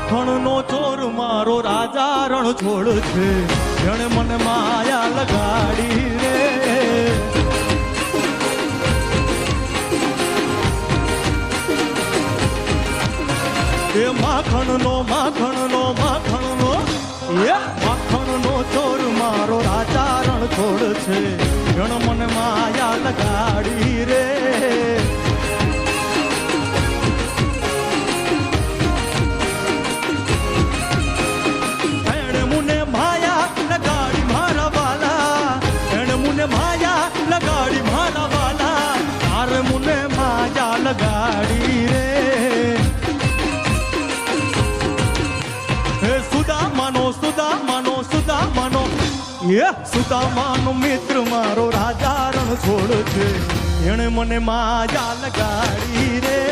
માખણનો ચોર મારો રાજા રણ છોડ છે જણ મને માયા લગાડી રે એ માખણનો ચોર મારો રાજા રણ છોડ છે જણ મને માયા લગાડી રે લગાડી રે હે સુદામાનો મિત્ર મારો રાજા રણ છોડ છે એણે મને માયા લગાડી રે